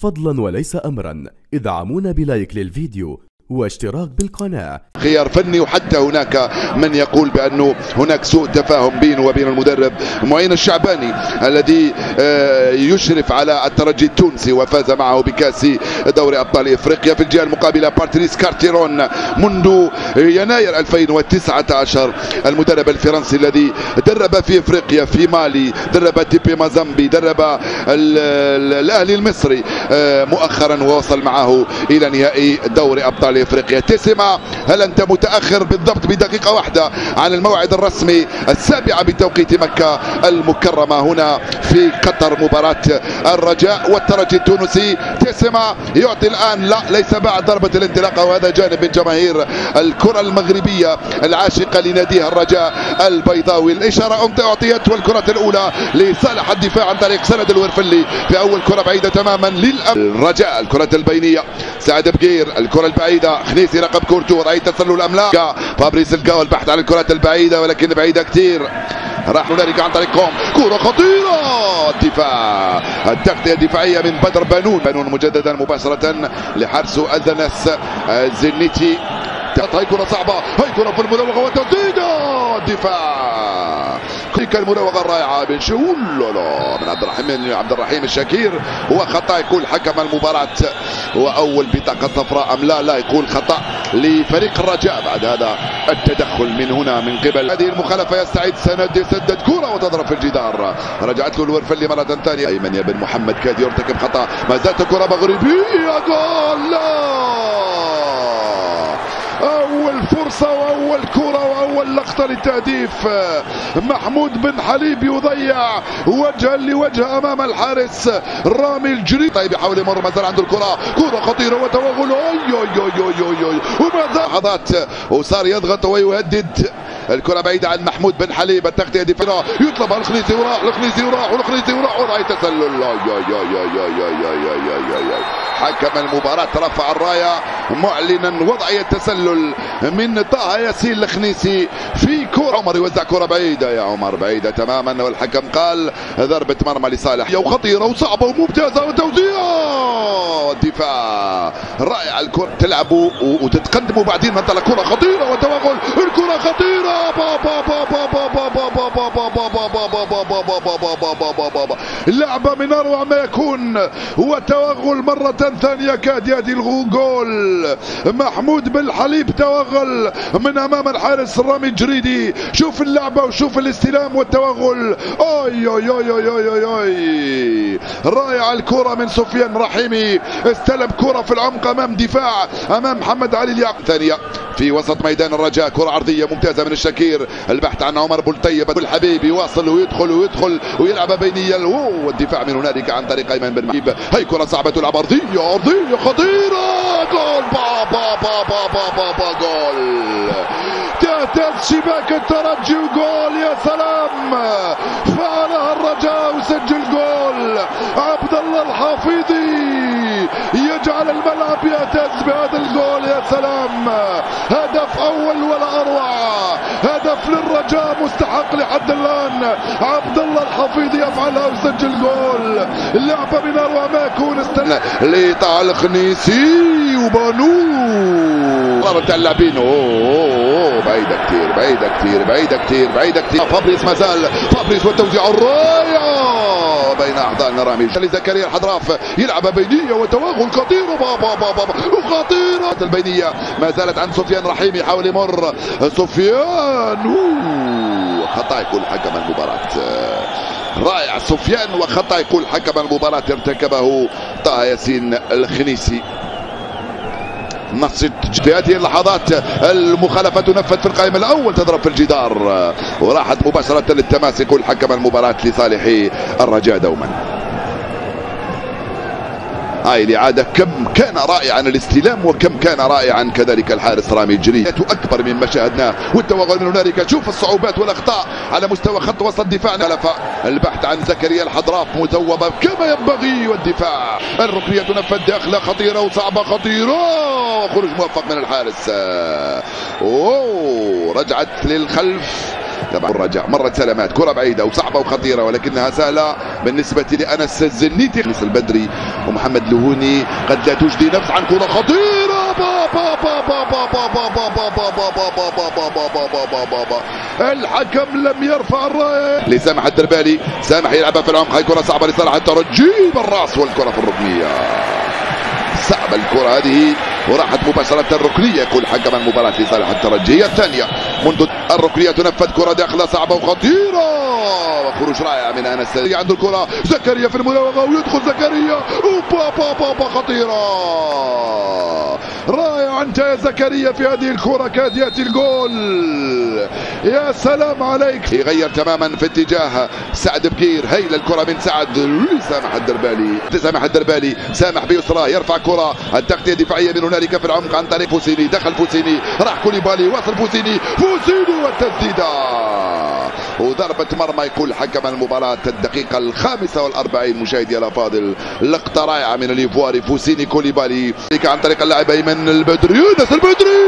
فضلا وليس أمرا ادعمونا بلايك للفيديو واشتراك بالقناة. خيار فني، وحتى هناك من يقول بأنه هناك سوء تفاهم بينه وبين المدرب معين الشعباني الذي يشرف على الترجي التونسي وفاز معه بكأس دوري أبطال إفريقيا. في الجهة المقابلة باتريس كارتيرون منذ يناير 2019 المدرب الفرنسي الذي درب في إفريقيا، في مالي، درب تيبي مازامبي، درب الأهلي المصري مؤخرا ووصل معه إلى نهائي دوري أبطال افريقيا. تسمع، هل انت متاخر بالضبط بدقيقه واحده عن الموعد الرسمي 7 بتوقيت مكه المكرمه هنا في قطر، مباراه الرجاء والترجي التونسي. تسمع يعطي الان، لا ليس بعد ضربه الانطلاقه، وهذا جانب من جماهير الكره المغربيه العاشقه لناديها الرجاء البيضاوي. الاشاره اعطيت، والكره الاولى لصالح الدفاع عن طريق سند الورفلي في اول كره بعيده تماما للرجاء. الكره البينيه سعد بقير، الكره البعيده خنيسي رقم كورتو، رأي تسلل ام لا؟ فابريس القاو البحث عن الكرات البعيده ولكن بعيده كثير، راح هنالك عن طريق كوم، كره خطيره، الدفاع، التغطيه الدفاعيه من بدر بانون مجددا مباشره لحارسه الذنس زنيتي. هاي كره صعبه، هاي كره في المراوغه وتسديده، الدفاع، تلك المراوغه الرائعه من من عبد الرحيم الشاكير. وخطا يكون حكم المباراه، واول بطاقه صفراء ام لا؟ لا، يكون خطا لفريق الرجاء بعد هذا التدخل من هنا من قبل هذه المخالفه. يستعيد سند، يسدد كره وتضرب في الجدار، رجعت له الورفلي مره ثانيه. ايمن يا بن محمد كاد يرتكب خطا، ما زالت كره مغربيه، جول! لا، أول فرصة وأول كرة وأول لقطة للتهديف. محمود بن حليب يضيع وجها لوجه أمام الحارس رامي الجريد. طيب يحاول يمر، ما زال عنده الكرة، كرة خطيرة وتوغل، وما زال لحظات وصار يضغط ويهدد. الكرة بعيدة عن محمود بن حليب، التغطية دفاعية، يطلبها الخنيسي وراح، والخنيسي وراح، وراح تسلل. حكم المباراة رفع الراية معلنا وضعية تسلل من طه ياسين الخنيسي في كرة. عمر يوزع كرة بعيدة، يا عمر بعيدة تماما، والحكم قال ضربة مرمى لصالح، وخطيرة وصعبة وممتازة وتوزيع، الدفاع رائع. الكرة تلعبوا وتتقدموا بعدين منطلق، كرة خطيرة وتوغل، الكرة خطيرة، اللعبة من أروع ما يكون، وتوغل مرة ثانية كاد يأتي الجول. محمود بن حليب توغل من أمام الحارس رامي الجريدي. شوف اللعبة وشوف الاستلام والتوغل، رائع. الكرة من سفيان رحيمي، استلم كرة في العمق أمام دفاع، أمام محمد علي الياقوت. ثانية في وسط ميدان الرجاء، كرة عرضية ممتازة من الشكير، البحث عن عمر بولطيب الحبيب، يواصل ويدخل ويلعب بينيا، والدفاع من هنالك عن طريق ايمن بن محمد. هي كرة صعبة تلعب ارضية خطيرة، جول! جول تهتز شباك الترجي، وجول، يا سلام، فعلها الرجاء وسجل جول. عبد الله الحافظي يجعل الملعب يهتز بهذا الجول، يا سلام، هدف اول ولا اروع، هدف للرجاء مستحق لحد الان. عبد الله الحفيظ يفعلها وسجل جول. اللعبه من اروع ما يكون، لطه الخنيسي وبانو مرة اللاعبين، بعيدة كثير. فابريس ما زال، فابريس والتوزيع الرائع بين احضان رامي لزكريا الحضراف، يلعب بينية وتوغل خطير، وخطيرة البينية ما زالت عن سفيان رحيم، يحاول يمر سفيان، خطأ يقول حكم المباراة. رائع سفيان، وخطأ يقول حكم المباراة ارتكبه طه ياسين الخنيسي. نصت في هذه اللحظات المخالفة تنفذ في القائم الأول، تضرب في الجدار وراحت مباشرة للتماس، يقول حكم المباراة لصالح الرجاء دوما. هاي الإعادة كم كان رائعا الاستلام، وكم كان رائعا كذلك الحارس رامي الجريدي، أكبر مما شاهدناه، والتوغل من هنالك. شوف الصعوبات والأخطاء على مستوى خط وسط الدفاع، البحث عن زكريا الحضراف مزوبة كما ينبغي، والدفاع، الركنية تنفذ داخلة، خطيرة وصعبة، خطيرة، وخروج موفق من الحارس. رجعت للخلف تبع الرجاء، مرت سلامات، كرة بعيدة وصعبة وخطيرة، ولكنها سهلة بالنسبة لأنس الزنيتي. البدري ومحمد لهوني قد لا تجدي نفس عن كرة خطيرة. الحكم لم يرفع الراية لسامح الدربالي. سامح يلعبها في العمق، هاي كرة صعبة لصالح الترجي بالراس والكرة في الركنية. صعبة الكرة هذه وراحت مباشرة الركنية. يقول حكم المباراة لصالح الترجي. هي الثانية منذ الركنية تنفذ. كرة داخلة صعبة وخطيرة وخروج رائع من انس. عنده الكرة زكريا في المراوغة ويدخل زكريا. خطيرة رائع انت يا زكريا في هذه الكرة. كاد ياتي الجول. يا سلام عليك. يغير تماما في اتجاه سعد بكير. هيل الكرة من سعد لسامح الدربالي. سامح بيسراه يرفع كرة. التغطية الدفاعية من هنالك في العمق عن طريق فوسيني. دخل فوسيني راح كوليبالي وصل فوسيني والتسديدة وضربة مرمى. يقول حكم المباراة الدقيقة 45 مشاهدي الأفاضل. لقطة رائعة من الإيفواري فوسيني كوليبالي عن طريق اللاعب أيمن البدري. يونس البدري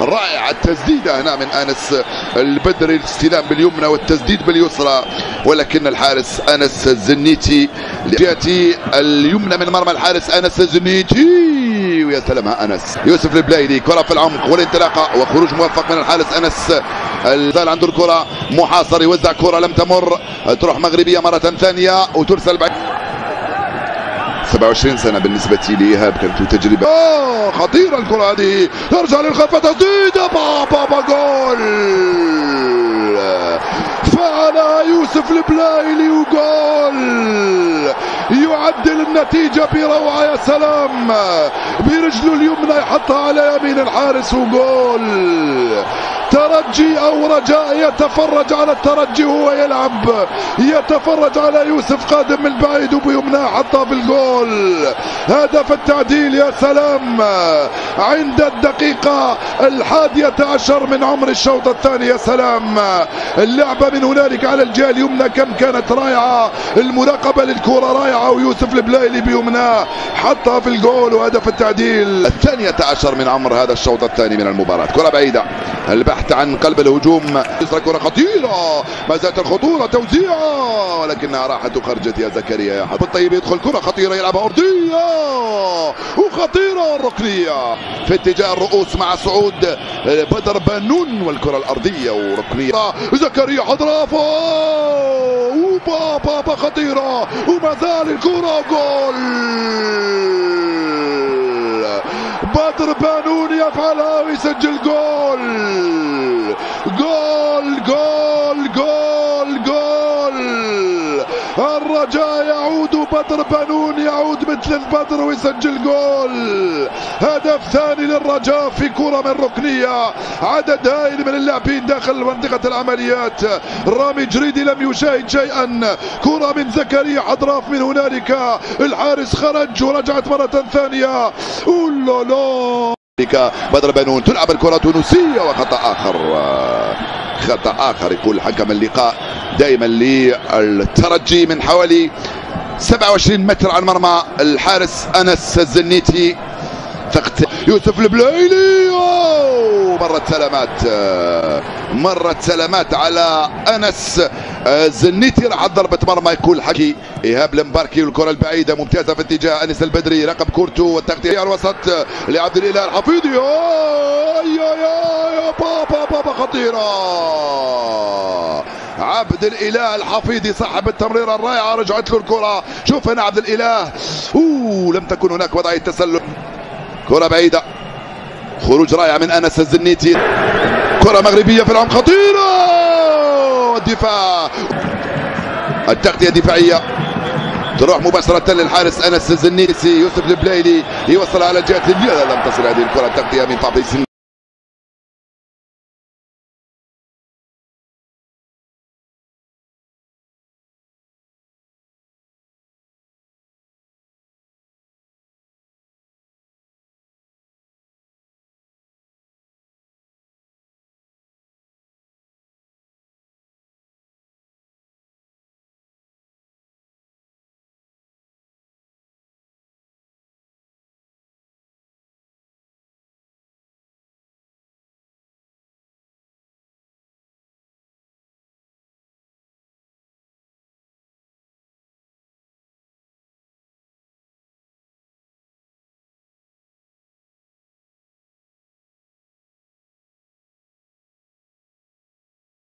رائعة التسديدة هنا من أنس البدري. الاستلام باليمنى والتسديد باليسرى، ولكن الحارس أنس الزنيتي جهة اليمنى من مرمى الحارس أنس الزنيتي. ويا سلام أنس. يوسف البلايلي كرة في العمق والانطلاقة وخروج موفق من الحارس أنس. الزال عنده الكرة محاصر يوزع كرة لم تمر، تروح مغربية مرة ثانية وترسل بعيد. 27 سنة بالنسبة لإيهاب كانت تجربة خطيرة. الكرة هذه ترجع للخلف تسديدة جول. فعلها يوسف البلايلي وجول يعدل النتيجة بروعة. يا سلام برجله اليمنى يحطها على يمين الحارس وجول. ترجي او رجاء يتفرج على الترجي وهو يلعب، يتفرج على يوسف قادم من بعيد وبيمناه حطها في الجول. هدف التعديل. يا سلام عند الدقيقة 11 من عمر الشوط الثاني. يا سلام اللعبة من هنالك على الجهة اليمنى كم كانت رائعة. المراقبة للكرة رائعة ويوسف البلايلي بيمناه حطها في الجول وهدف التعديل. 12 من عمر هذا الشوط الثاني من المباراة. كرة بعيدة البحث عن قلب الهجوم. كرة خطيرة ما زالت الخطورة توزيعة ولكنها راحت وخرجت. يا زكريا يا حبيب الطيب يدخل كرة خطيرة يلعبها أرضية وخطيرة الركنية في اتجاه الرؤوس مع صعود بدر بانون والكرة الأرضية وركنية. زكريا حضرافة خطيرة وما زال الكرة جول. بدر بانون يفعلها ويسجل جول. الرجاء يعود بدر بانون يعود مثل البدر ويسجل جول. هدف ثاني للرجاء في كرة من ركنية. عدد هائل من اللاعبين داخل منطقة العمليات. رامي جريدي لم يشاهد شيئا. كرة من زكريا حضراف من هنالك الحارس خرج ورجعت مرة ثانية. بدر بانون تلعب الكرة تونسية وخطأ آخر. يقول حكم اللقاء دائما للترجي من حوالي 27 متر عن مرمى الحارس أنس الزنيتي. يوسف البلايلي مرت سلامات على أنس الزنيتي. راح ضربة مرمى. يقول حكي إيهاب المباركي والكرة البعيدة ممتازة في اتجاه أنس البدري رقم كورتو والتغطية على الوسط لعبد الإله الحفيظي. خطيرة. عبد الإله الحفيظي صاحب التمريرة الرائعة رجعت له الكرة. شوف هنا عبد الإله لم تكن هناك وضعية تسلل. كرة بعيدة خروج رائع من أنس الزنيتي. كرة مغربية في العمق خطيرة. الدفاع التغطية الدفاعية تروح مباشرة للحارس أنس الزنيتي. يوسف البلايلي يوصل على جهة اليمين لم تصل هذه الكرة. التغطية من فابريس